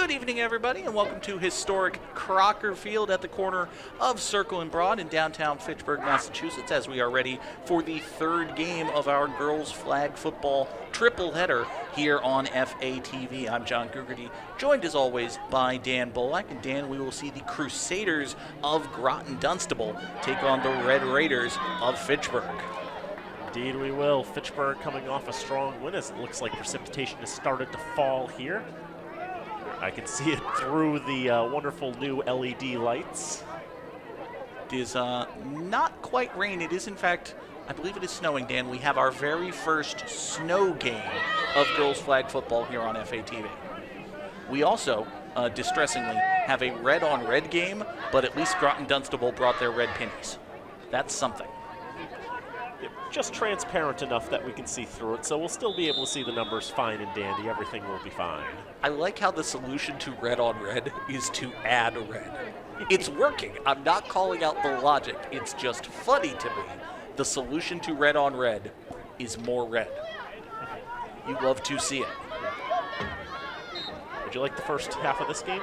Good evening, everybody, and welcome to historic Crocker Field at the corner of Circle and Broad in downtown Fitchburg, Massachusetts, as we are ready for the third game of our girls flag football triple header here on FATV. I'm John Gugerty, joined as always by Dan Bolak. And Dan, we will see the Crusaders of Groton-Dunstable take on the Red Raiders of Fitchburg. Indeed we will. Fitchburg coming off a strong win as it looks like precipitation has started to fall here. I can see it through the wonderful new LED lights. It is not quite rain. It is, in fact, I believe it is snowing, Dan. We have our very first snow game of girls flag football here on FATV. We also, distressingly, have a red-on-red game, but at least Groton-Dunstable brought their red pennies. That's something. Just transparent enough that we can see through it, so we'll still be able to see the numbers fine and dandy. Everything will be fine. I like how the solution to red on red is to add red. It's working. I'm not calling out the logic. It's just funny to me. The solution to red on red is more red. You love to see it. Would you like the first half of this game?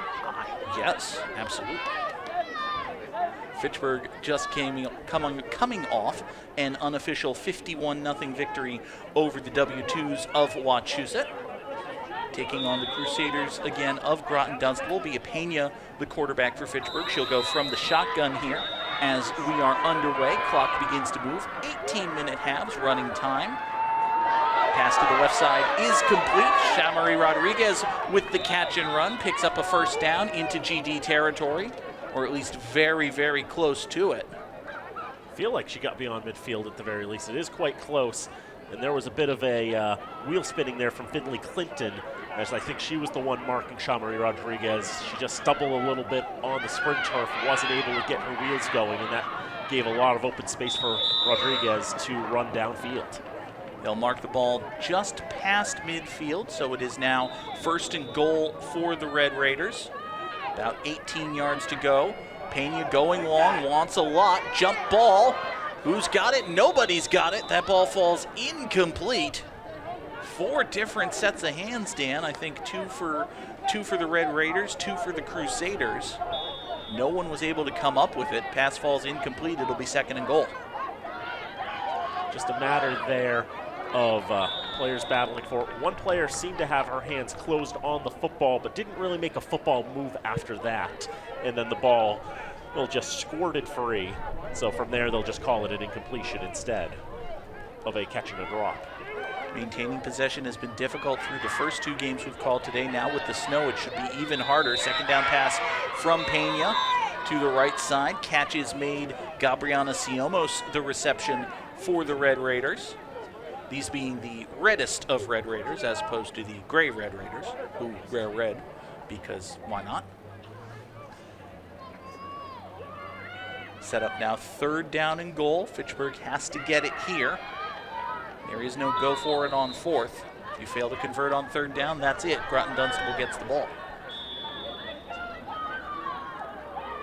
Yes, absolutely. Fitchburg just coming off an unofficial 51-0 victory over the W2s of Wachusett. Taking on the Crusaders again of Groton-Dunstable, be Pena, the quarterback for Fitchburg. She'll go from the shotgun here as we are underway. Clock begins to move. 18-minute halves running time. Pass to the left side is complete. Shamari Rodriguez with the catch and run picks up a first down into GD territory, or at least very, very close to it. I feel like she got beyond midfield at the very least. It is quite close, and there was a bit of a wheel spinning there from Finley Clinton, as I think she was the one marking Shamari Rodriguez. She just stumbled a little bit on the sprint turf, wasn't able to get her wheels going, and that gave a lot of open space for Rodriguez to run downfield. They'll mark the ball just past midfield, so it is now first and goal for the Red Raiders. About 18 yards to go. Pena going long, wants a lot. Jump ball. Who's got it? Nobody's got it. That ball falls incomplete. 4 different sets of hands, Dan. I think two for the Red Raiders, 2 for the Crusaders. No one was able to come up with it. Pass falls incomplete. It'll be second and goal. Just a matter there of players battling for it. One player seemed to have her hands closed on the football, but didn't really make a football move after that. And then the ball will just squirted free. So from there, they'll just call it an incompletion instead of a catch and a drop. Maintaining possession has been difficult through the first 2 games we've called today. Now with the snow, it should be even harder. Second down pass from Pena to the right side. Catch is made. Gabriana Siomos, the reception for the Red Raiders. These being the reddest of Red Raiders as opposed to the gray Red Raiders, who wear red because why not? Set up now, third down and goal. Fitchburg has to get it here. There is no go for it on fourth. If you fail to convert on third down, that's it. Groton-Dunstable gets the ball.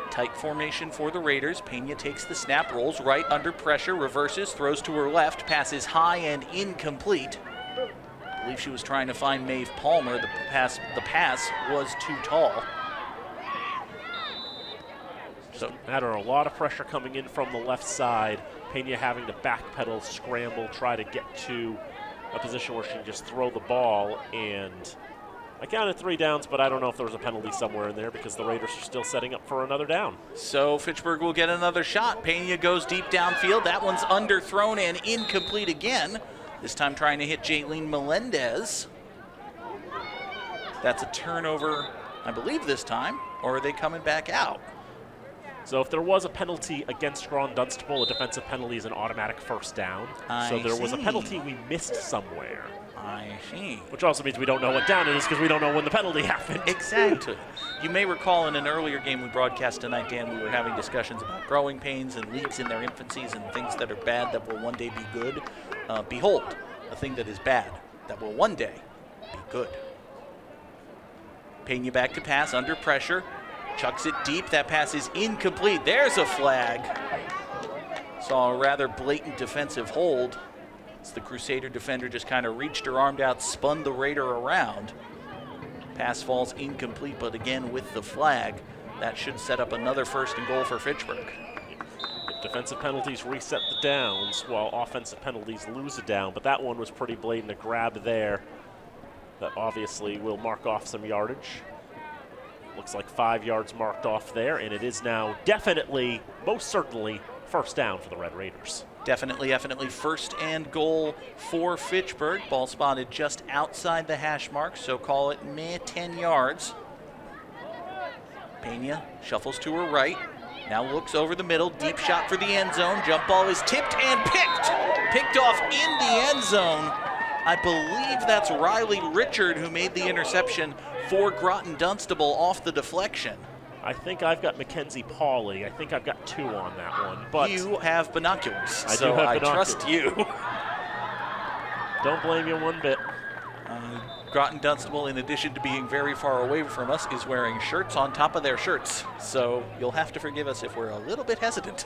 Tight formation for the Raiders. Pena takes the snap, rolls right under pressure, reverses, throws to her left, passes high and incomplete. I believe she was trying to find Maeve Palmer. The pass was too tall. So matter a lot of pressure coming in from the left side. Pena having to backpedal, scramble, try to get to a position where she can just throw the ball. And I counted 3 downs, but I don't know if there was a penalty somewhere in there because the Raiders are still setting up for another down. So Fitchburg will get another shot. Pena goes deep downfield. That one's underthrown and incomplete again. This time trying to hit Jaylene Melendez. That's a turnover, I believe, this time. Or are they coming back out? So if there was a penalty against Groton-Dunstable, a defensive penalty is an automatic first down. So there was a penalty we missed somewhere. I see. Which also means we don't know what down it is because we don't know when the penalty happened. Exactly. You may recall in an earlier game we broadcast tonight, Dan, we were having discussions about growing pains and leaks in their infancies and things that are bad that will one day be good. Behold, a thing that is bad that will one day be good. Pena back to pass under pressure. Chucks it deep. That pass is incomplete. There's a flag. Saw a rather blatant defensive hold. As the Crusader defender just kind of reached her arm out, spun the Raider around. Pass falls incomplete, but again with the flag, that should set up another 1st and goal for Fitchburg. If defensive penalties reset the downs, while offensive penalties lose a down, but that one was pretty blatant, a grab there that obviously will mark off some yardage. Looks like 5 yards marked off there, and it is now definitely, most certainly, 1st down for the Red Raiders. Definitely 1st and goal for Fitchburg. Ball spotted just outside the hash mark, so call it 10 yards. Pena shuffles to her right, now looks over the middle, deep shot for the end zone. Jump ball is tipped and picked off in the end zone. I believe that's Riley Richard who made the interception for Groton-Dunstable off the deflection. I think I've got Mackenzie Pauley. I think I've got 2 on that one. But you have binoculars, so I trust you. Don't blame you one bit. Groton-Dunstable, in addition to being very far away from us, is wearing shirts on top of their shirts. So you'll have to forgive us if we're a little bit hesitant.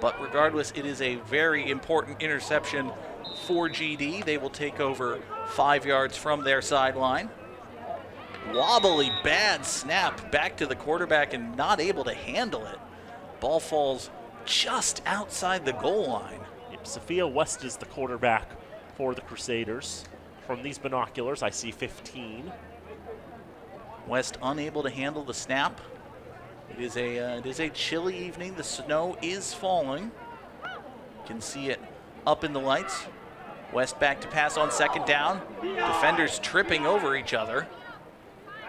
But regardless, it is a very important interception for GD. They will take over 5 yards from their sideline. Wobbly, bad snap back to the quarterback and not able to handle it. Ball falls just outside the goal line. Yep, Sophia West is the quarterback for the Crusaders. From these binoculars, I see 15. West unable to handle the snap. It is a chilly evening. The snow is falling. You can see it up in the lights. West back to pass on 2nd down. Defenders tripping over each other.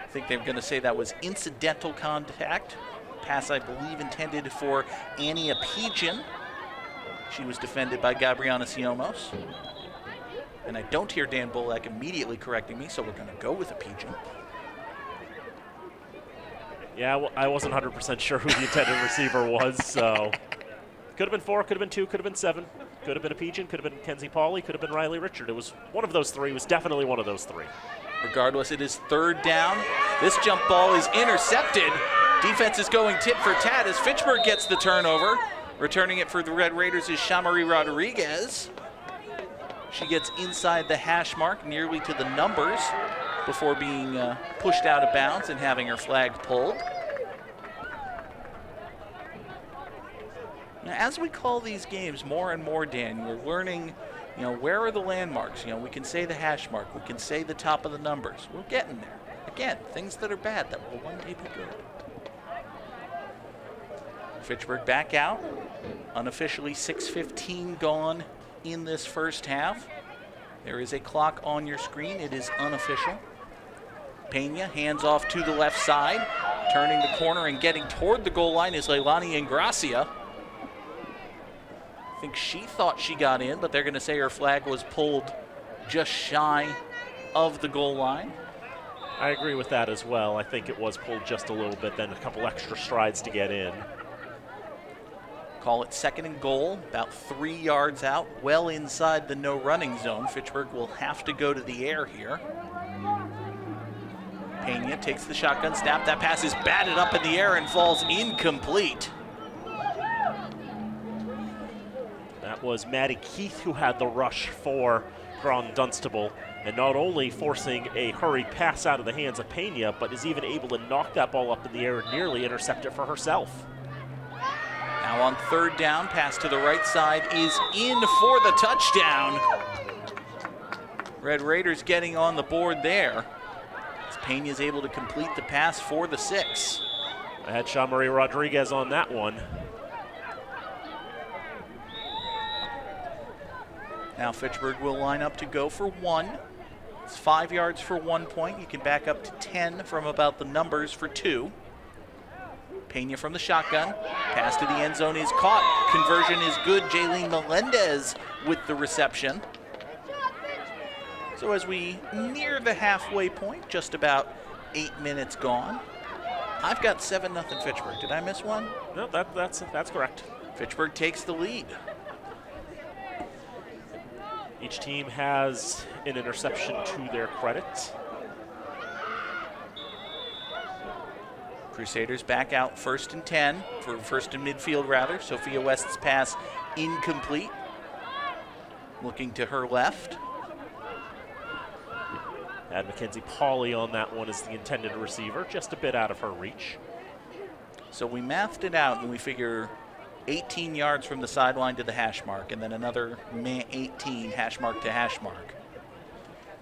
I think they're going to say that was incidental contact. Pass, I believe, intended for Annie Apijan. She was defended by Gabriana Siomos. And I don't hear Dan Bullock immediately correcting me, so we're going to go with Apijan. Yeah, well, I wasn't 100% sure who the intended receiver was, so could have been 4, could have been 2, could have been 7, could have been Apijan, could have been Mackenzie Pauley, could have been Riley Richard. It was one of those 3. It was definitely one of those 3. Regardless, it is 3rd down. This jump ball is intercepted. Defense is going tit for tat as Fitchburg gets the turnover. Returning it for the Red Raiders is Shamari Rodriguez. She gets inside the hash mark, nearly to the numbers, before being pushed out of bounds and having her flag pulled. Now, as we call these games more and more, Dan, we're learning, where are the landmarks? We can say the hash mark. We can say the top of the numbers. We're getting there. Again, things that are bad that will one day be good. Fitchburg back out. Unofficially 6:15 gone in this first half. There is a clock on your screen. It is unofficial. Pena hands off to the left side. Turning the corner and getting toward the goal line is Leilani Ingracia. I think she thought she got in, but they're going to say her flag was pulled just shy of the goal line. I agree with that as well. I think it was pulled just a little bit, then a couple extra strides to get in. Call it 2nd and goal, about 3 yards out, well inside the no running zone. Fitchburg will have to go to the air here. Pena takes the shotgun snap. That pass is batted up in the air and falls incomplete. That was Maddie Keith who had the rush for Groton-Dunstable, and not only forcing a hurried pass out of the hands of Pena, but is even able to knock that ball up in the air and nearly intercept it for herself. Now on 3rd down, pass to the right side is in for the touchdown. Red Raiders getting on the board there. As Pena is able to complete the pass for the 6. I had Shamari Rodriguez on that one. Now Fitchburg will line up to go for 1. It's 5 yards for 1 point. You can back up to 10 from about the numbers for 2. Pena from the shotgun. Pass to the end zone is caught. Conversion is good. Jaylene Melendez with the reception. So as we near the halfway point, just about 8 minutes gone, I've got 7-0 Fitchburg. Did I miss one? No, that's correct. Fitchburg takes the lead. Each team has an interception to their credit. Crusaders back out 1st and 10, for 1st and midfield rather. Sophia West's pass incomplete. Looking to her left. Had Mackenzie Pauley on that one as the intended receiver, just a bit out of her reach. So we mathed it out, and we figure 18 yards from the sideline to the hash mark, and then another 18 hash mark to hash mark.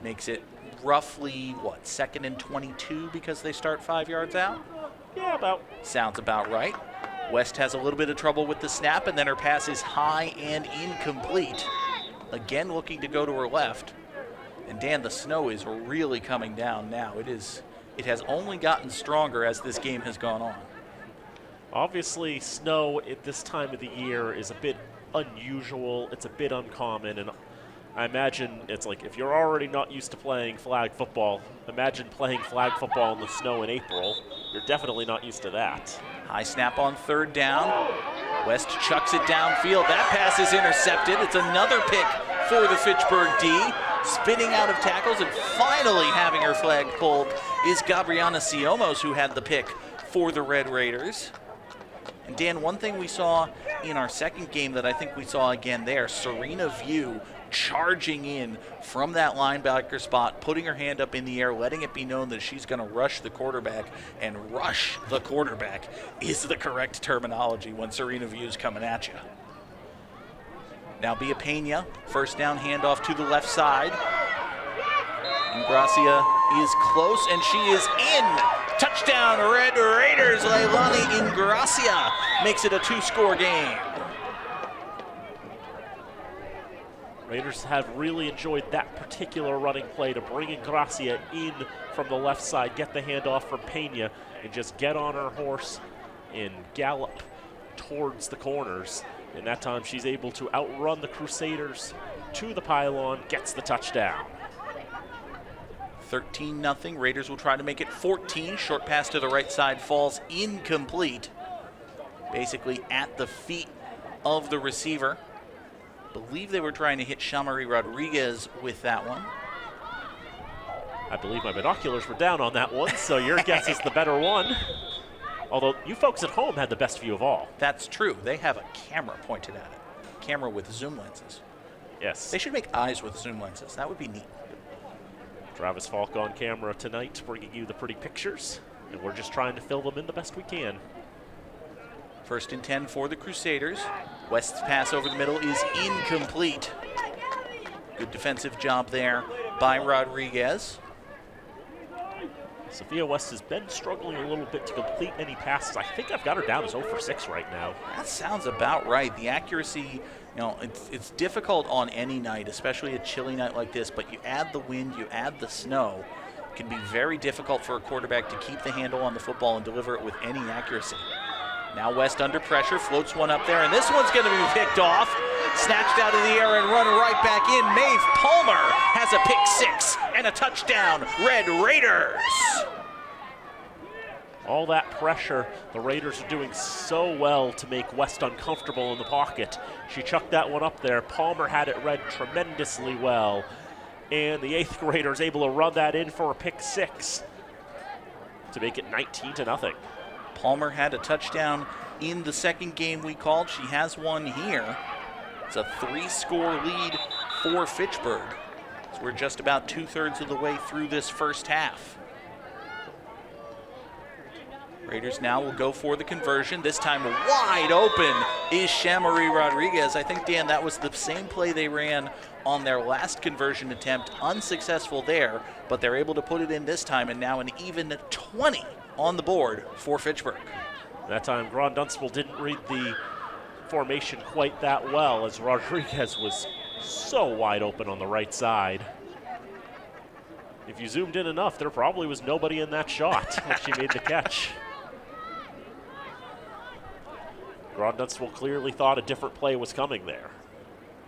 Makes it roughly, 2nd and 22 because they start 5 yards out? Yeah, about. Sounds about right. West has a little bit of trouble with the snap, and then her pass is high and incomplete. Again, looking to go to her left. And Dan, the snow is really coming down now. It has only gotten stronger as this game has gone on. Obviously, snow at this time of the year is a bit unusual. It's a bit uncommon, and I imagine it's like if you're already not used to playing flag football, imagine playing flag football in the snow in April. You're definitely not used to that. High snap on 3rd down. West chucks it downfield. That pass is intercepted. It's another pick for the Fitchburg D. Spinning out of tackles and finally having her flag pulled is Gabriana Siomos, who had the pick for the Red Raiders. And Dan, one thing we saw in our second game that I think we saw again there, Serena View charging in from that linebacker spot, putting her hand up in the air, letting it be known that she's going to rush the quarterback. And rush the quarterback is the correct terminology when Serena View's coming at you. Now Bia Pena, 1st down handoff to the left side. Ingracia is close, and she is in. Touchdown, Red Raiders. Leilani Ingracia makes it a 2-score game. Raiders have really enjoyed that particular running play to bring Ingracia in from the left side, get the handoff from Pena, and just get on her horse and gallop towards the corners. And that time she's able to outrun the Crusaders to the pylon, gets the touchdown. 13-0. Raiders will try to make it 14. Short pass to the right side falls incomplete. Basically at the feet of the receiver. Believe they were trying to hit Shamari Rodriguez with that one. I believe my binoculars were down on that one, so your guess is the better one. Although you folks at home had the best view of all. That's true. They have a camera pointed at it. Camera with zoom lenses. Yes. They should make eyes with zoom lenses. That would be neat. Travis Falk on camera tonight, bringing you the pretty pictures, and we're just trying to fill them in the best we can. 1st and 10 for the Crusaders. West's pass over the middle is incomplete. Good defensive job there by Rodriguez. Sophia West has been struggling a little bit to complete any passes. I think I've got her down as 0 for 6 right now. That sounds about right. The accuracy, it's difficult on any night, especially a chilly night like this, but you add the wind, you add the snow. It can be very difficult for a quarterback to keep the handle on the football and deliver it with any accuracy. Now West under pressure, floats one up there, and this one's going to be picked off. Snatched out of the air and run right back in. Maeve Palmer has a pick 6 and a touchdown. Red Raiders. All that pressure, the Raiders are doing so well to make West uncomfortable in the pocket. She chucked that one up there. Palmer had it read tremendously well. And the 8th grader is able to run that in for a pick 6 to make it 19-0. Palmer had a touchdown in the second game we called. She has one here. It's a 3-score lead for Fitchburg. So we're just about 2/3 of the way through this first half. Raiders now will go for the conversion. This time wide open is Shamari Rodriguez. I think, Dan, that was the same play they ran on their last conversion attempt. Unsuccessful there, but they're able to put it in this time, and now an even 20 on the board for Fitchburg. That time, Groton-Dunstable didn't read the formation quite that well, as Rodriguez was so wide open on the right side. If you zoomed in enough, there probably was nobody in that shot when she made the catch. Groton-Dunstable clearly thought a different play was coming there.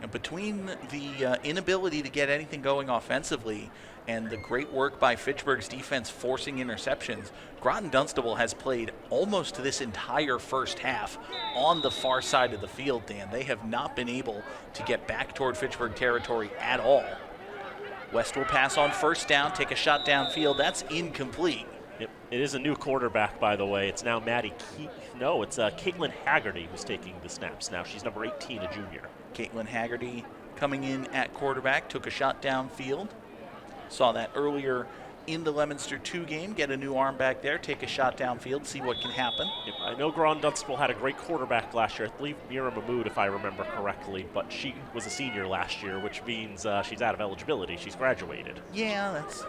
And between the inability to get anything going offensively and the great work by Fitchburg's defense forcing interceptions, Groton-Dunstable has played almost this entire first half on the far side of the field, Dan. They have not been able to get back toward Fitchburg territory at all. West will pass on 1st down, take a shot downfield. That's incomplete. Yep. It is a new quarterback, by the way. It's now it's Caitlin Haggerty who's taking the snaps now. She's number 18, a junior. Caitlin Haggerty coming in at quarterback, took a shot downfield. Saw that earlier in the Leominster 2 game. Get a new arm back there, take a shot downfield, see what can happen. Yep, I know Groton-Dunstable had a great quarterback last year. I believe Mira Mahmood, if I remember correctly, but she was a senior last year, which means she's out of eligibility. She's graduated. Yeah, that's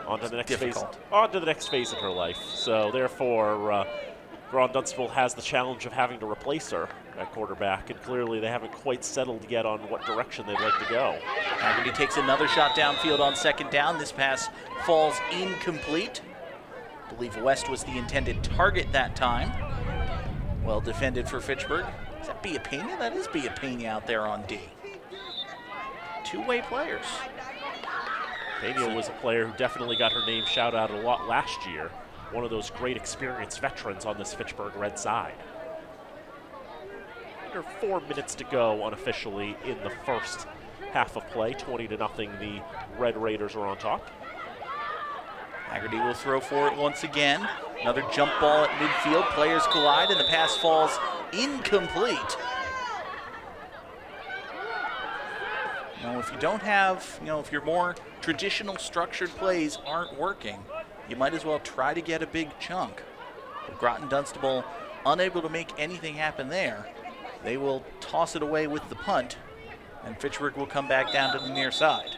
on to the next difficult. phase. On to the next phase in her life. So therefore, Groton-Dunstable has the challenge of having to replace her at quarterback, and clearly they haven't quite settled yet on what direction they'd like to go. Haggerty takes another shot downfield on second down. This pass falls incomplete. I believe West was the intended target that time. Well defended for Fitchburg. Is that Biapena? That is Biapena out there on D. Two-way players. Pena was a player who definitely got her name shouted out a lot last year. One of those great experienced veterans on this Fitchburg Red side. Under 4 minutes to go unofficially in the first half of play. 20-0, the Red Raiders are on top. Haggerty will throw for it once again. Another jump ball at midfield. Players collide and the pass falls incomplete. If you don't have, if your more traditional structured plays aren't working, you might as well try to get a big chunk. But Groton-Dunstable unable to make anything happen there. They will toss it away with the punt, and Fitchburg will come back down to the near side.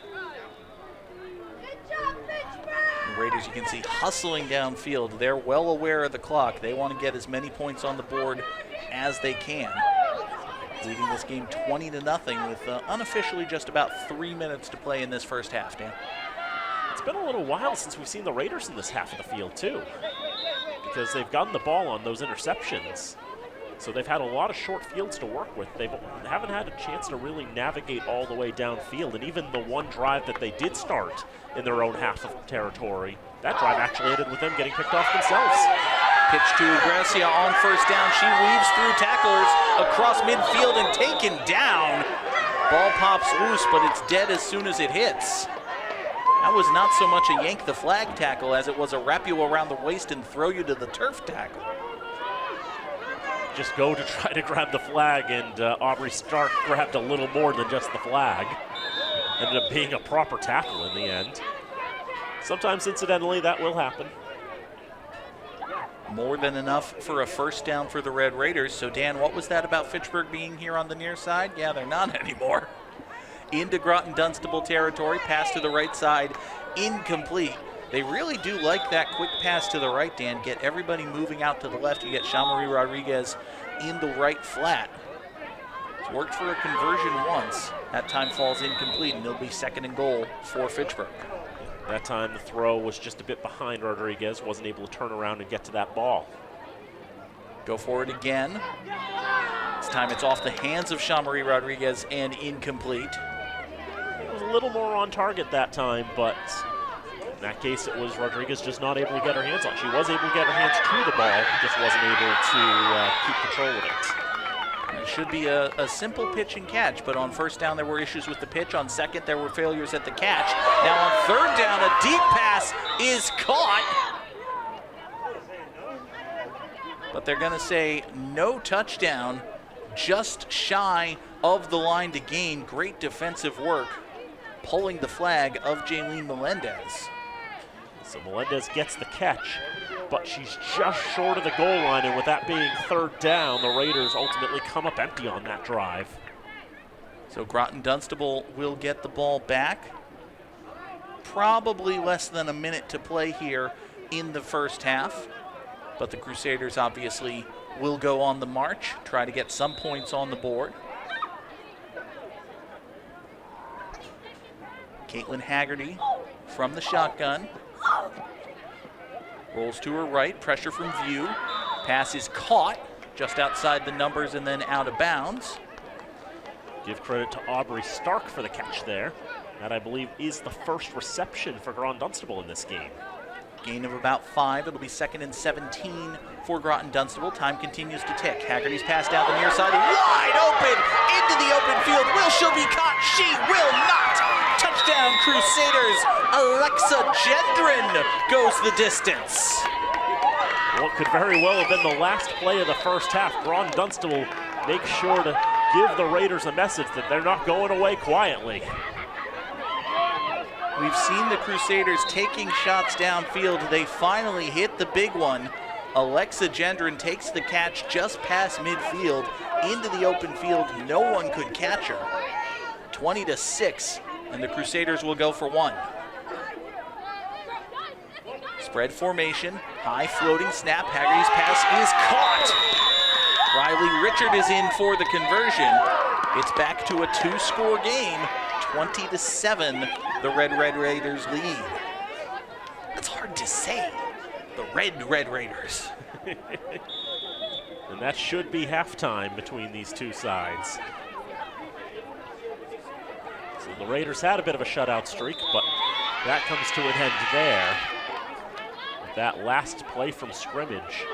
The Raiders, you can see, hustling downfield. They're well aware of the clock. They want to get as many points on the board as they can. Leading this game 20-0 with unofficially just about 3 minutes to play in this first half, Dan. It's been a little while since we've seen the Raiders in this half of the field, too, because they've gotten the ball on those interceptions. So they've had a lot of short fields to work with. They haven't had a chance to really navigate all the way downfield. And even the one drive that they did start in their own half of territory, that drive actually ended with them getting picked off themselves. Pitch to Gracia on first down. She weaves through tacklers across midfield and taken down. Ball pops loose, but it's dead as soon as it hits. That was not so much a yank the flag tackle as it was a wrap you around the waist and throw you to the turf tackle. Just go to try to grab the flag, and Aubrey Stark grabbed a little more than just the flag. Ended up being a proper tackle in the end. Sometimes, incidentally, that will happen. More than enough for a first down for the Red Raiders. So, Dan, what was that about Fitchburg being here on the near side? Yeah, they're not anymore. Into Groton-Dunstable territory, pass to the right side, incomplete. They really do like that quick pass to the right, Dan. Get everybody moving out to the left. You get Jean-Marie Rodriguez in the right flat. It's worked for a conversion once. That time falls incomplete, and it'll be 2nd and goal for Fitchburg. That time the throw was just a bit behind Rodriguez, wasn't able to turn around and get to that ball. Go for it again. This time it's off the hands of Jean-Marie Rodriguez and incomplete. It was a little more on target that time, but in that case, it was Rodriguez just not able to get her hands on. She was able to get her hands to the ball, just wasn't able to keep control of it. It should be a simple pitch and catch, but on first down there were issues with the pitch. On second, there were failures at the catch. Now on third down, a deep pass is caught. But they're going to say no touchdown, just shy of the line to gain. Great defensive work, pulling the flag of Jaylene Melendez. So Melendez gets the catch, but she's just short of the goal line, and with that being third down, the Raiders ultimately come up empty on that drive. So Groton-Dunstable will get the ball back. Probably less than a minute to play here in the first half, but the Crusaders obviously will go on the march, try to get some points on the board. Caitlin Haggerty from the shotgun. Rolls to her right, pressure from View. Pass is caught just outside the numbers and then out of bounds. Give credit to Aubrey Stark for the catch there. That, I believe, is the first reception for Groton-Dunstable in this game. Gain of about 5. It'll be 2nd and 17 for Groton-Dunstable. Time continues to tick. Haggerty's pass down the near side, wide open into the open field. Will she be caught? She will not. Touchdown, Crusaders. Alexa Gendron goes the distance. What could very well have been the last play of the first half. Groton-Dunstable make sure to give the Raiders a message that they're not going away quietly. We've seen the Crusaders taking shots downfield. They finally hit the big one. Alexa Gendron takes the catch just past midfield into the open field. No one could catch her. 20-6, and the Crusaders will go for one. Spread formation, high floating snap. Haggerty's pass is caught. Riley Richard is in for the conversion. It's back to a 2-score game. 20-7, the Red Raiders lead. That's hard to say. The Red Raiders. And that should be halftime between these two sides. So the Raiders had a bit of a shutout streak, but that comes to an end there. With that last play from scrimmage,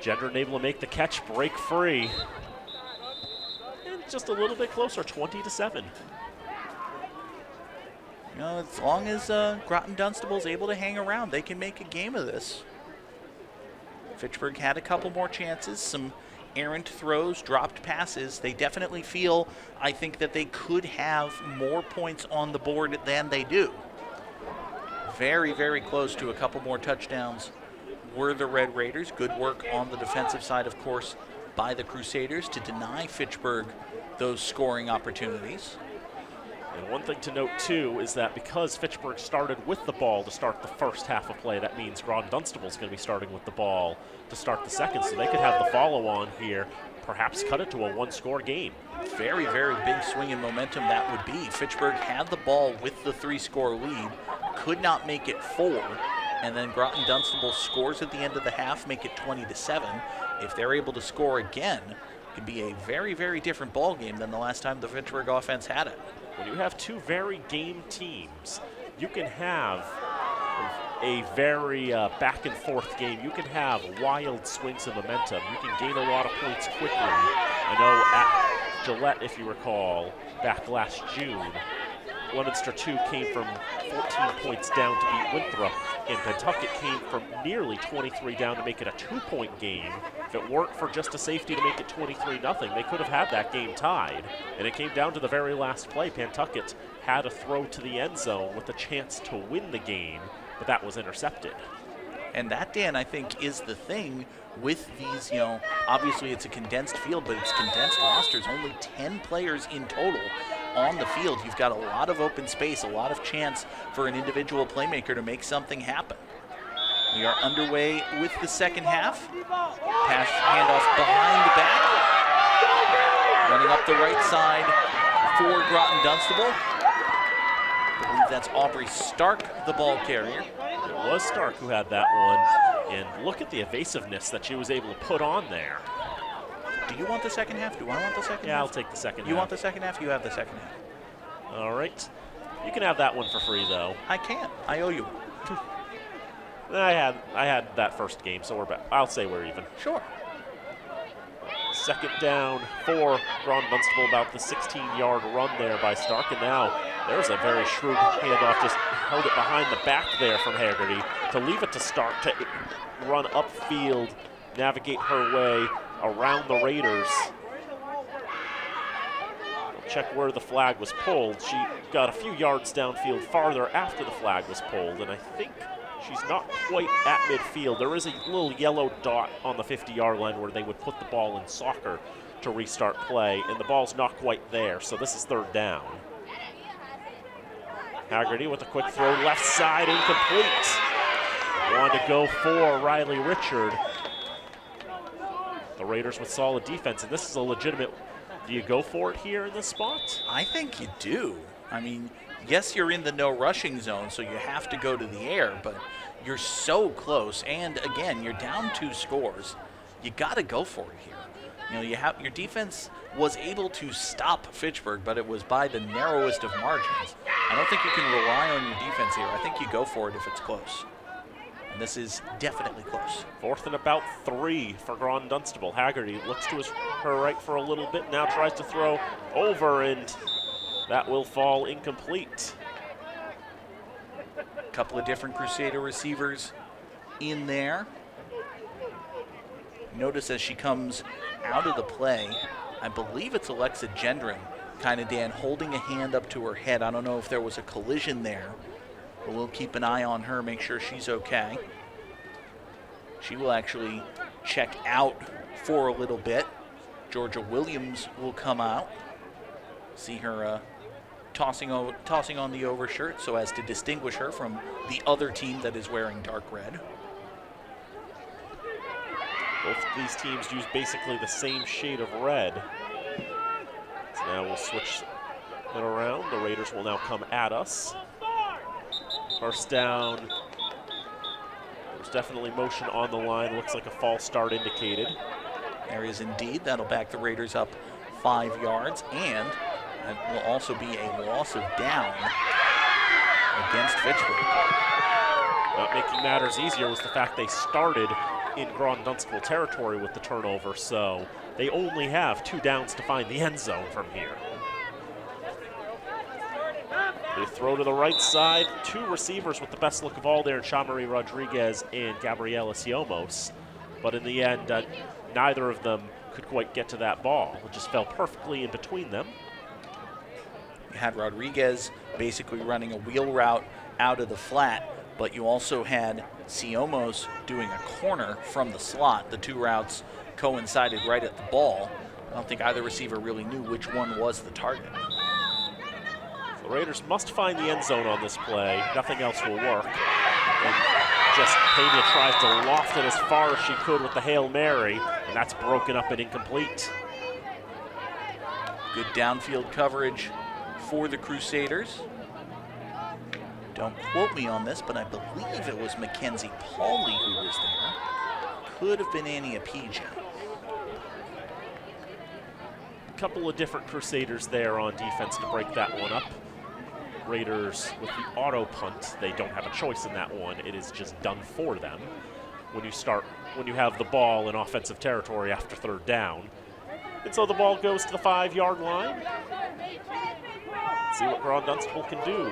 Gendron able to make the catch, break free. And just a little bit closer, 20-7. You know, as long as Groton-Dunstable is able to hang around, they can make a game of this. Fitchburg had a couple more chances, some errant throws, dropped passes. They definitely feel, I think, that they could have more points on the board than they do. Very, very close to a couple more touchdowns were the Red Raiders. Good work on the defensive side, of course, by the Crusaders to deny Fitchburg those scoring opportunities. And one thing to note, too, is that because Fitchburg started with the ball to start the first half of play, that means Groton-Dunstable is going to be starting with the ball to start the second, so they could have the follow-on here, perhaps cut it to a one-score game. Very, very big swing in momentum that would be. Fitchburg had the ball with the 3-score lead, could not make it 4, and then Groton-Dunstable scores at the end of the half, make it 20-7. If they're able to score again, it could be a very, very different ball game than the last time the Fitchburg offense had it. When you have two very game teams, you can have a very back and forth game. You can have wild swings of momentum. You can gain a lot of points quickly. I know at Gillette, if you recall, back last June, Leominster 2 came from 14 points down to beat Winthrop, and Pentucket came from nearly 23 down to make it a 2-point game. If it weren't for just a safety to make it 23-0, they could have had that game tied. And it came down to the very last play. Pentucket had a throw to the end zone with a chance to win the game, but that was intercepted. And that, Dan, I think, is the thing with these, obviously it's a condensed field, but it's condensed rosters, only 10 players in total on the field. You've got a lot of open space, a lot of chance for an individual playmaker to make something happen. We are underway with the second half. Pass handoff behind the back. Running up the right side for Groton-Dunstable. I believe that's Aubrey Stark, the ball carrier. It was Stark who had that one. And look at the evasiveness that she was able to put on there. Do you want the second half? Do I want the second half? Yeah, I'll take the second half. You want the second half? You have the second half. All right. You can have that one for free, though. I can't. I owe you. I had that first game, so we're back. I'll say we're even. Sure. Second down for Groton-Dunstable, about the 16-yard run there by Stark. And now there's a very shrewd handoff, just held it behind the back there from Haggerty to leave it to Stark to run upfield, navigate her way around the Raiders. We'll check where the flag was pulled. She got a few yards downfield farther after the flag was pulled, and I think she's not quite at midfield. There is a little yellow dot on the 50-yard line where they would put the ball in soccer to restart play, and the ball's not quite there, so this is third down. Haggerty with a quick throw, left side, incomplete. Wanted to go for Riley Richard. The Raiders with solid defense, and this is a legitimate, do you go for it here in this spot? I think you do. I mean, yes, you're in the no rushing zone, so you have to go to the air, but you're so close. And again, you're down 2 scores. You got to go for it here. Your defense was able to stop Fitchburg, but it was by the narrowest of margins. I don't think you can rely on your defense here. I think you go for it if it's close. And this is definitely close. 4th and about 3 for Groton-Dunstable. Haggerty looks to her right for a little bit, now tries to throw over, and that will fall incomplete. A couple of different Crusader receivers in there. Notice as she comes out of the play, I believe it's Alexa Gendron kind of, Dan, holding a hand up to her head. I don't know if there was a collision there, but we'll keep an eye on her, make sure she's okay. She will actually check out for a little bit. Georgia Williams will come out. See her tossing on the overshirt so as to distinguish her from the other team that is wearing dark red. Both of these teams use basically the same shade of red. So now we'll switch it around. The Raiders will now come at us. First down. There's definitely motion on the line. Looks like a false start indicated. There is indeed. That'll back the Raiders up 5 yards, and that will also be a loss of down against Fitchburg. Not making matters easier was the fact they started in Groton-Dunstable territory with the turnover, so they only have 2 downs to find the end zone from here. They throw to the right side, 2 receivers with the best look of all there, Shamari Rodriguez and Gabriela Siomos. But in the end, neither of them could quite get to that ball. It just fell perfectly in between them. You had Rodriguez basically running a wheel route out of the flat, but you also had Siomos doing a corner from the slot. The 2 routes coincided right at the ball. I don't think either receiver really knew which one was the target. The Raiders must find the end zone on this play. Nothing else will work. And just Pena tries to loft it as far as she could with the Hail Mary, and that's broken up and incomplete. Good downfield coverage for the Crusaders. Don't quote me on this, but I believe it was Mackenzie Pauley who was there. Could have been Annie Apija. A couple of different Crusaders there on defense to break that one up. Raiders with the auto punt, they don't have a choice in that one. It is just done for them when you have the ball in offensive territory after 3rd down. And so the ball goes to the 5-yard line. Let's see what Groton-Dunstable can do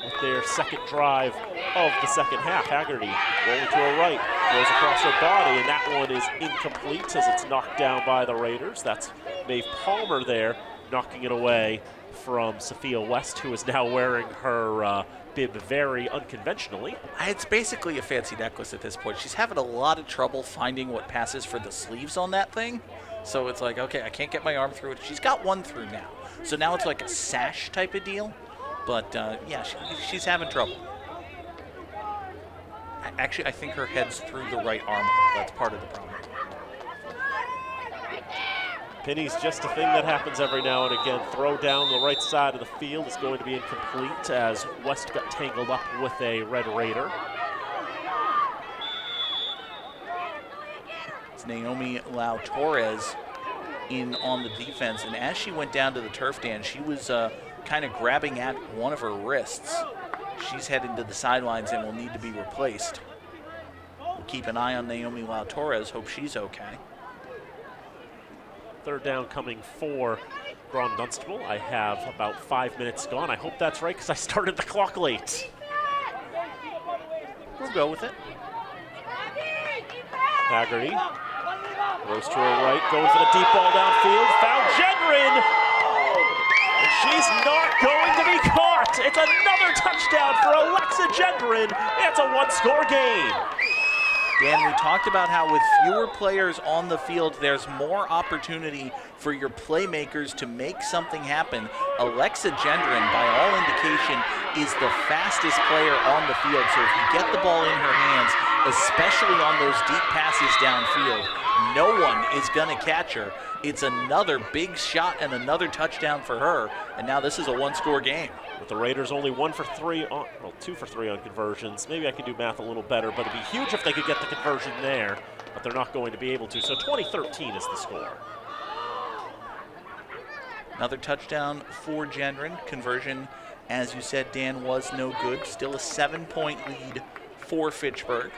with their second drive of the second half. Haggerty rolling to her right, throws across her body, and that one is incomplete as it's knocked down by the Raiders. That's Maeve Palmer there knocking it away from Sophia West, who is now wearing her bib very unconventionally. It's basically a fancy necklace at this point. She's having a lot of trouble finding what passes for the sleeves on that thing. So it's like, okay, I can't get my arm through it. She's got one through now. So now it's like a sash type of deal. But yeah, she's having trouble. Actually, I think her head's through the right armhole. That's part of the problem. Penny's just a thing that happens every now and again. Throw down the right side of the field is going to be incomplete as West got tangled up with a Red Raider. It's Naomi Lau-Torres in on the defense, and as she went down to the turf, Dan, she was kind of grabbing at one of her wrists. She's heading to the sidelines and will need to be replaced. We'll keep an eye on Naomi Lau-Torres, hope she's okay. 3rd down coming for Groton-Dunstable. I have about 5 minutes gone. I hope that's right because I started the clock late. We'll go with it. Haggerty goes to her right, going for the deep ball downfield. Found Gendron! And she's not going to be caught. It's another touchdown for Alexa Gendron. It's a 1-score game. Dan, we talked about how with fewer players on the field, there's more opportunity for your playmakers to make something happen. Alexa Gendron, by all indication, is the fastest player on the field. So if you get the ball in her hands, especially on those deep passes downfield, no one is going to catch her. It's another big shot and another touchdown for her. And now this is a 1-score game. With the Raiders only 2 for 3 on conversions. Maybe I can do math a little better, but it'd be huge if they could get the conversion there, but they're not going to be able to. So 20-13 is the score. Another touchdown for Gendron. Conversion, as you said, Dan, was no good. Still a 7-point lead for Fitchburg.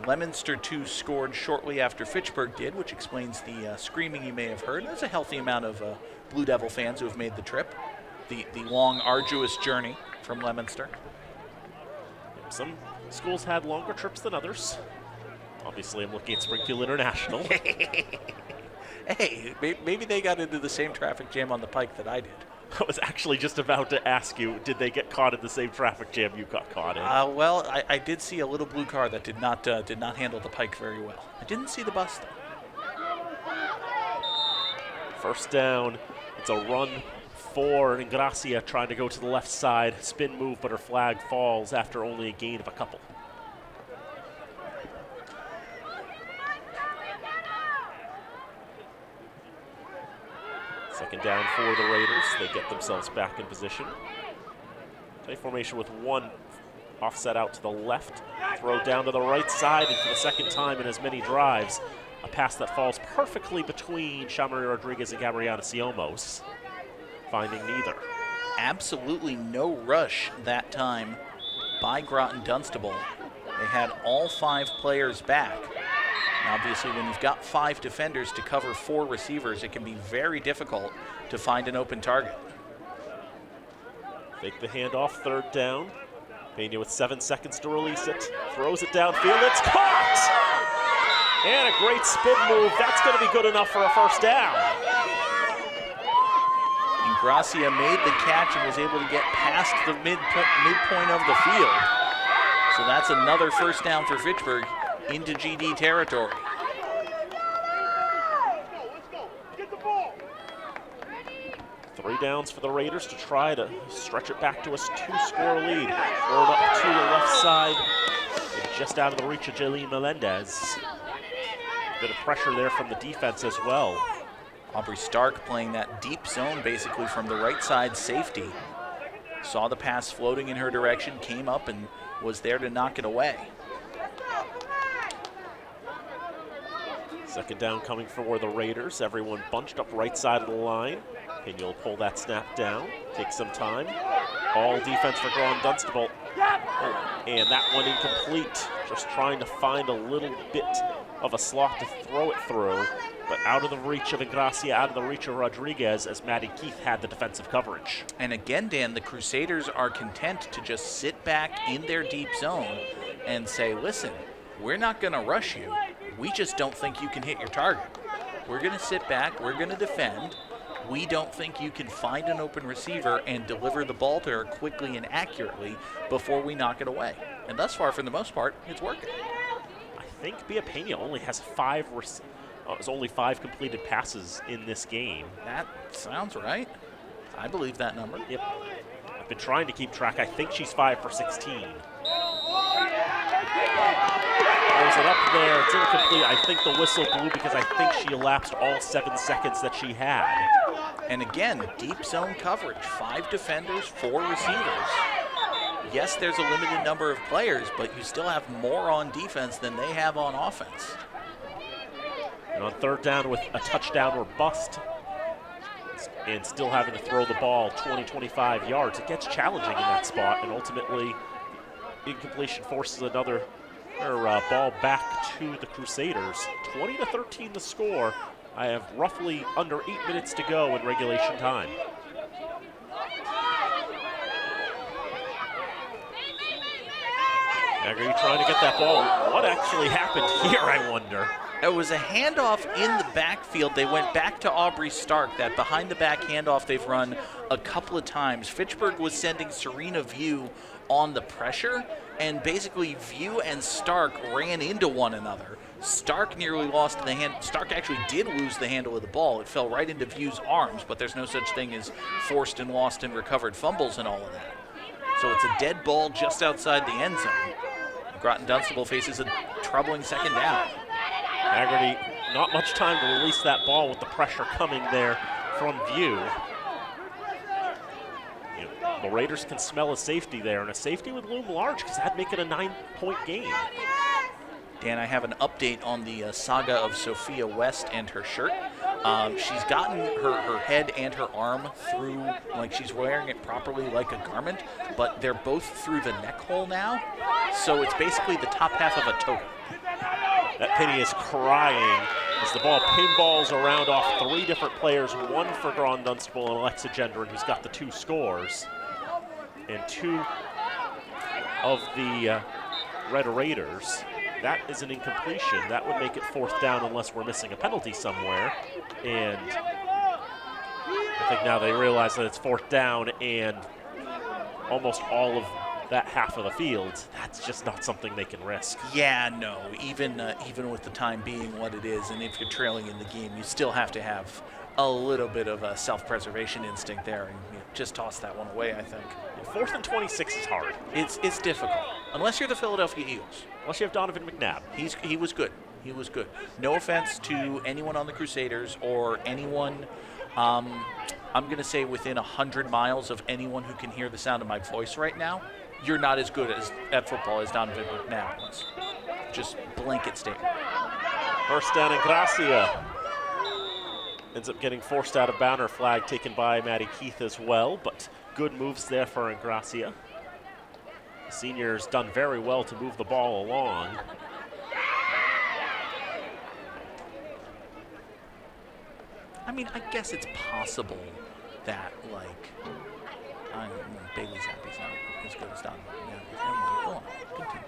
Leominster, too, scored shortly after Fitchburg did, which explains the screaming you may have heard. There's a healthy amount of Blue Devil fans who have made the trip. The long, arduous journey from Leominster. Some schools had longer trips than others. Obviously, I'm looking at Springfield International. Hey, maybe they got into the same traffic jam on the Pike that I did. I was actually just about to ask you, did they get caught in the same traffic jam you got caught in? Well, I did see a little blue car that did not handle the Pike very well. I didn't see the bus, though. First down. It's a run for Ingracia trying to go to the left side. Spin move, but her flag falls after only a gain of a couple. Second down for the Raiders. They get themselves back in position. Play formation with one offset out to the left. Throw down to the right side, and for the second time in as many drives, a pass that falls perfectly between Shamari Rodriguez and Gabriana Siomos, finding neither. Absolutely no rush that time by Groton-Dunstable. They had all 5 players back. Obviously, when you've got 5 defenders to cover 4 receivers, it can be very difficult to find an open target. Fake the handoff, third down. Pena with 7 seconds to release it. Throws it downfield, it's caught! And a great spin move. That's going to be good enough for a first down. Ingracia made the catch and was able to get past the midpoint of the field. So that's another first down for Fitchburg into GD territory. Three downs for the Raiders to try to stretch it back to a 2-score lead. Throw it up to the left side, and just out of the reach of Jaylene Melendez. Bit of pressure there from the defense as well. Aubrey Stark playing that deep zone basically from the right side safety. Saw the pass floating in her direction, came up and was there to knock it away. Second down coming for the Raiders. Everyone bunched up right side of the line. Pena will pull that snap down, take some time. All defense for Groton-Dunstable. And that one incomplete. Just trying to find a little bit of a slot to throw it through, but out of the reach of Ingracia, out of the reach of Rodriguez, as Maddie Keith had the defensive coverage. And again, Dan, the Crusaders are content to just sit back in their deep zone and say, listen, we're not going to rush you. We just don't think you can hit your target. We're going to sit back. We're going to defend. We don't think you can find an open receiver and deliver the ball to her quickly and accurately before we knock it away. And thus far, for the most part, it's working. I think Bia Pena only has 5 completed passes in this game. That sounds right. I believe that number. Yep. I've been trying to keep track. I think she's 5 for 16. Throws it up there. It's incomplete. I think the whistle blew because I think she elapsed all 7 seconds that she had. And again, deep zone coverage. 5 defenders, 4 receivers. Yes, there's a limited number of players, but you still have more on defense than they have on offense. And on third down with a touchdown or bust, and still having to throw the ball 20, 25 yards, it gets challenging in that spot, and ultimately incompletion forces another ball back to the Crusaders. 20-13 the score. I have roughly under 8 minutes to go in regulation time. Aggie trying to get that ball. What actually happened here, I wonder? It was a handoff in the backfield. They went back to Aubrey Stark. That behind-the-back handoff they've run a couple of times. Fitchburg was sending Serena View on the pressure, and basically View and Stark ran into one another. Stark nearly lost the hand. Stark actually did lose the handle of the ball. It fell right into View's arms, but there's no such thing as forced and lost and recovered fumbles and all of that. So it's a dead ball just outside the end zone. Groton-Dunstable faces a troubling second down. Haggerty, not much time to release that ball with the pressure coming there from View. The Raiders can smell a safety there, and a safety would loom large because that'd make it a 9-point game. Dan, I have an update on the saga of Sophia West and her shirt. She's gotten her head and her arm through, like she's wearing it properly like a garment, but they're both through the neck hole now, so it's basically the top half of a toga. That Penny is crying as the ball pinballs around off 3 different players, one for Groton-Dunstable and Alexa Gendron, who's got the 2 scores, and 2 of the Red Raiders. That is an incompletion. That would make it 4th down unless we're missing a penalty somewhere. And I think now they realize that it's 4th down and almost all of that half of the field. That's just not something they can risk. Yeah, no. Even with the time being what it is, and if you're trailing in the game, you still have to have a little bit of a self-preservation instinct there, and just toss that one away, I think. 4th and 26 is hard. It's difficult, unless you're the Philadelphia Eagles. Unless you have Donovan McNabb. He was good. He was good. No offense to anyone on the Crusaders or anyone, I'm going to say within 100 miles of anyone who can hear the sound of my voice right now. You're not as good at football as Donovan McNabb was. Just blanket statement. 1st down and Gracia. Ends up getting forced out of bounds. Flag taken by Maddie Keith as well, but good moves there for Ingracia. The senior's done very well to move the ball along. I mean, I guess it's possible that, Bailey Zappi's not as good as Donovan. Yeah, go on, continue.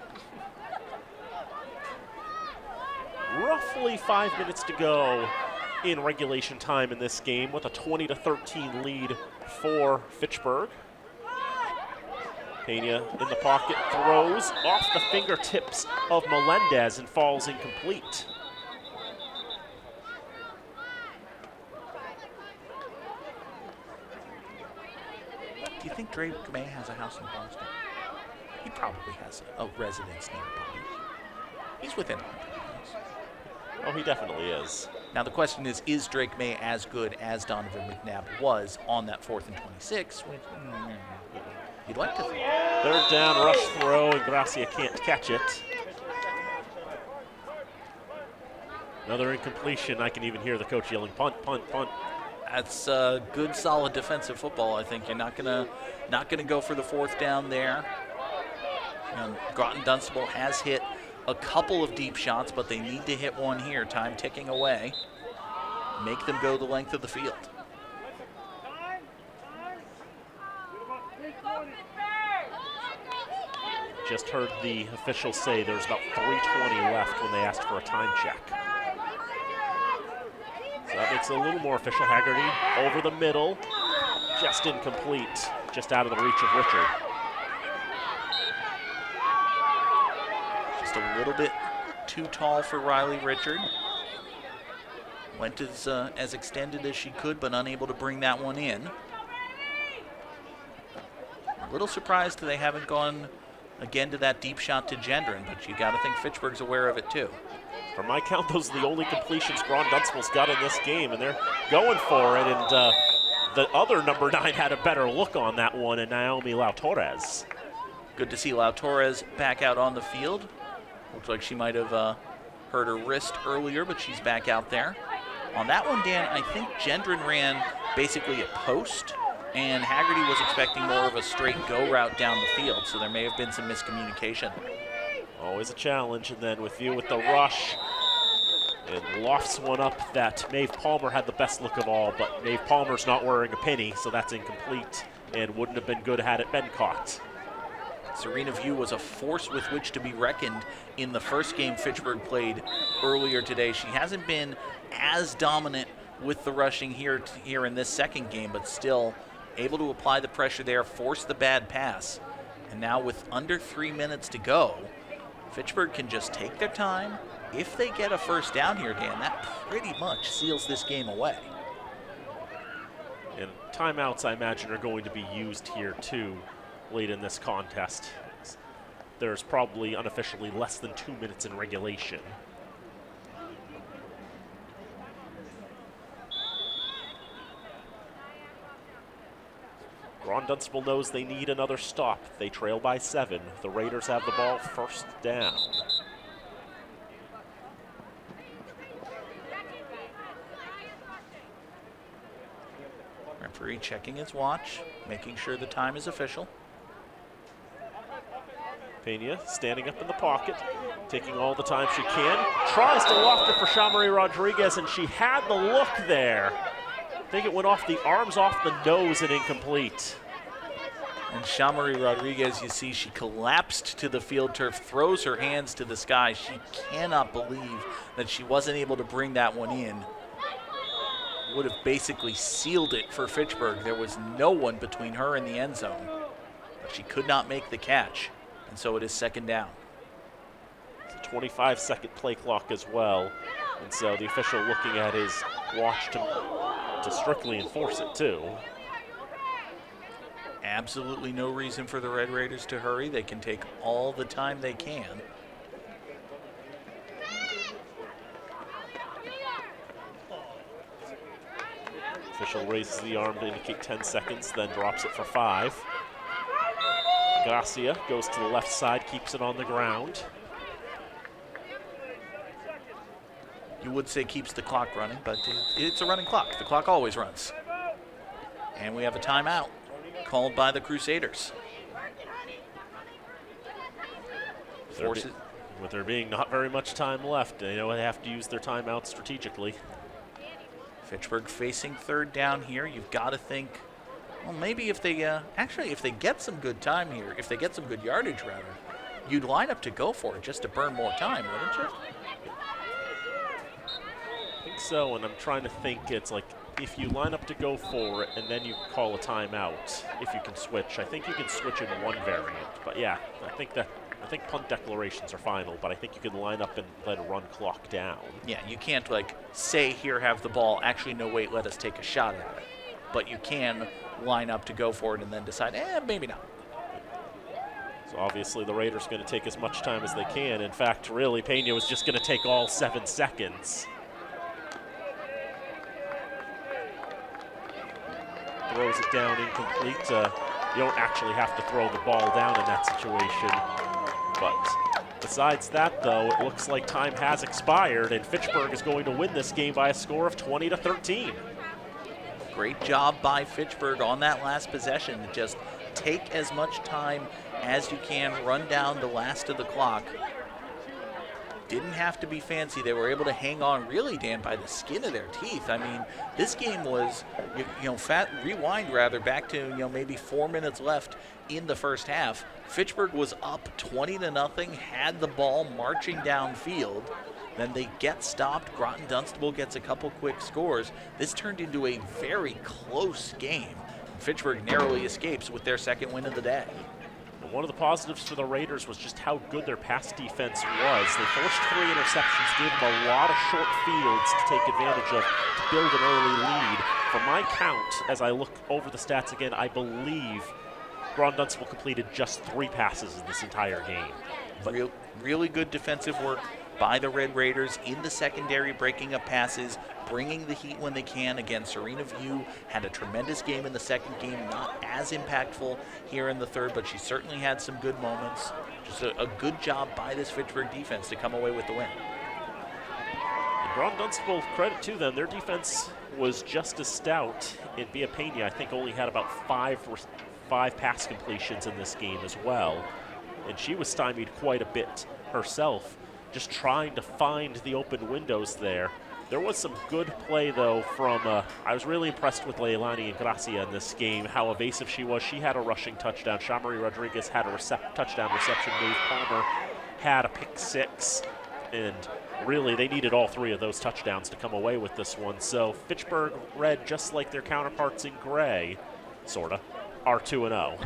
Roughly 5 minutes to go in regulation time in this game with a 20-13 lead for Fitchburg. Pena in the pocket, throws off the fingertips of Melendez and falls incomplete. Do you think Drake May has a house in Boston? He probably has a residence nearby. He's within 100 miles. Oh, he definitely is. Now the question is Drake May as good as Donovan McNabb was on that 4th and 26? Which, you'd like to think. 3rd down, rush throw, and Gracia can't catch it. Another incompletion. I can even hear the coach yelling, punt, punt, punt. That's good, solid defensive football. I think you're not gonna go for the 4th down there. Groton-Dunstable has hit a couple of deep shots, but they need to hit one here. Time ticking away. Make them go the length of the field. Just heard the officials say there's about 3:20 left when they asked for a time check. So that makes it a little more official. Haggerty over the middle, just incomplete, just out of the reach of Richard. Just a little bit too tall for Riley Richard. Went as extended as she could, but unable to bring that one in. A little surprised that they haven't gone again to that deep shot to Gendron, but you got to think Fitchburg's aware of it too. From my count, those are the only completions Groton-Dunstable's got in this game, and they're going for it. And the other number 9 had a better look on that one, and Naomi Lau-Torres. Good to see Lau-Torres back out on the field. Looks like she might have hurt her wrist earlier, but she's back out there. On that one, Dan, I think Gendron ran basically a post, and Haggerty was expecting more of a straight go route down the field, so there may have been some miscommunication. Always a challenge, and then with the rush, and lofts one up that Maeve Palmer had the best look of all, but Maeve Palmer's not wearing a penny, so that's incomplete, and wouldn't have been good had it been caught. Serena View was a force with which to be reckoned in the first game Fitchburg played earlier today. She hasn't been as dominant with the rushing here in this second game, but still able to apply the pressure there, force the bad pass. And now with under 3 minutes to go, Fitchburg can just take their time. If they get a first down here, Dan, that pretty much seals this game away. And timeouts, I imagine, are going to be used here too late in this contest. There's probably unofficially less than 2 minutes in regulation. Groton-Dunstable knows they need another stop. They trail by 7. The Raiders have the ball, first down. Referee checking his watch, making sure the time is official. Pena standing up in the pocket, taking all the time she can. Tries to loft it for Shamari Rodriguez, and she had the look there. I think it went off the arms, off the nose, and incomplete. And Shamari Rodriguez, you see, she collapsed to the field turf, throws her hands to the sky. She cannot believe that she wasn't able to bring that one in. Would have basically sealed it for Fitchburg. There was no one between her and the end zone. But she could not make the catch, and so it is second down. It's a 25-second play clock as well, and so the official looking at his watch to strictly enforce it too. Absolutely no reason for the Red Raiders to hurry. They can take all the time they can. Official raises the arm to indicate 10 seconds, then drops it for 5. Gracia goes to the left side, keeps it on the ground. You would say keeps the clock running, but it's a running clock. The clock always runs. And we have a timeout called by the Crusaders. With there being not very much time left, they know they have to use their timeout strategically. Fitchburg facing third down here. You've got to think, well, maybe if they if they get some good time here, if they get some good yardage rather, you'd line up to go for it just to burn more time, wouldn't you? I think so, and I'm trying to think, it's like if you line up to go for it and then you call a timeout, if you can switch. I think you can switch in one variant, but yeah, I think punt declarations are final, but I think you can line up and let a run clock down. Yeah, you can't like say here, have the ball. Actually, no, wait, let us take a shot at it. But you can line up to go for it and then decide, maybe not. So obviously the Raiders are going to take as much time as they can. In fact, really, Pena was just going to take all 7 seconds. Throws it down incomplete. You don't actually have to throw the ball down in that situation. But besides that, though, it looks like time has expired, and Fitchburg is going to win this game by a score of 20-13. Great job by Fitchburg on that last possession. Just take as much time as you can, run down the last of the clock. Didn't have to be fancy. They were able to hang on really, Dan, by the skin of their teeth. I mean, this game was, rewind rather, back to, maybe 4 minutes left in the first half. Fitchburg was up 20-0, had the ball marching downfield. Then they get stopped. Groton-Dunstable gets a couple quick scores. This turned into a very close game. Fitchburg narrowly escapes with their second win of the day. One of the positives for the Raiders was just how good their pass defense was. They forced 3 interceptions, gave them a lot of short fields to take advantage of to build an early lead. From my count, as I look over the stats again, I believe Groton-Dunstable completed just 3 passes in this entire game. But really good defensive work by the Red Raiders in the secondary, breaking up passes, bringing the heat when they can. Again, Serena View had a tremendous game in the second game, not as impactful here in the third, but she certainly had some good moments. Just a good job by this Fitchburg defense to come away with the win. And Groton-Dunstable, credit to them, their defense was just as stout. And Bia Pena, I think, only had about 5 pass completions in this game as well. And she was stymied quite a bit herself, just trying to find the open windows there. There was some good play, though, from, I was really impressed with Leilani and Gracia in this game, how evasive she was. She had a rushing touchdown. Shamari Rodriguez had a touchdown reception move. Palmer had a pick 6. And really, they needed all 3 of those touchdowns to come away with this one. So Fitchburg Red, just like their counterparts in gray, sort of, are 2-0.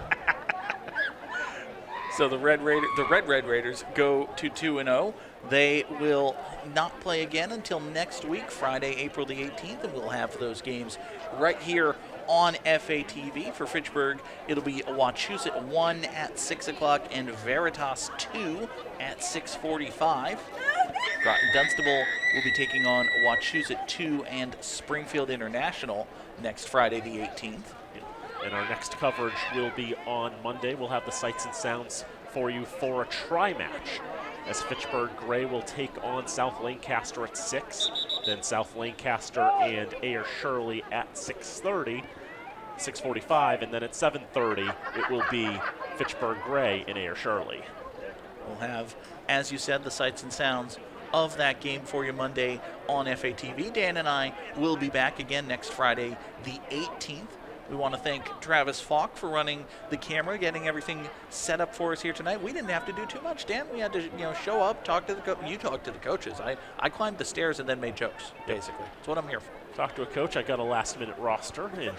So the Red Raiders go to 2-0. They will not play again until next week, Friday, April the 18th, and we'll have those games right here on FATV. For Fitchburg, it'll be Wachusett 1 at 6 o'clock and Veritas 2 at 6:45. Groton-Dunstable will be taking on Wachusett 2 and Springfield International next Friday the 18th. And our next coverage will be on Monday. We'll have the sights and sounds for you for a tri-match, as Fitchburg Gray will take on South Lancaster at 6, then South Lancaster and Ayer Shirley at 6:30, 6:45, and then at 7:30 it will be Fitchburg Gray and Ayer Shirley. We'll have, as you said, the sights and sounds of that game for you Monday on FATV. Dan and I will be back again next Friday, the 18th, We want to thank Travis Falk for running the camera, getting everything set up for us here tonight. We didn't have to do too much, Dan. We had to, show up, talk to the you talked to the coaches. I climbed the stairs and then made jokes, basically. That's what I'm here for. Talked to a coach. I got a last-minute roster and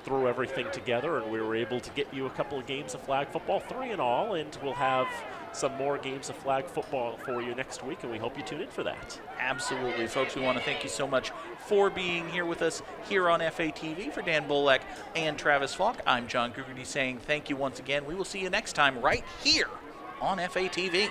threw everything together, and we were able to get you a couple of games of flag football, 3 in all, and we'll have some more games of flag football for you next week, and we hope you tune in for that. Absolutely, folks. We want to thank you so much for being here with us here on FATV. For Dan Bolek and Travis Falk, I'm John Gugerty saying thank you once again. We will see you next time right here on FATV.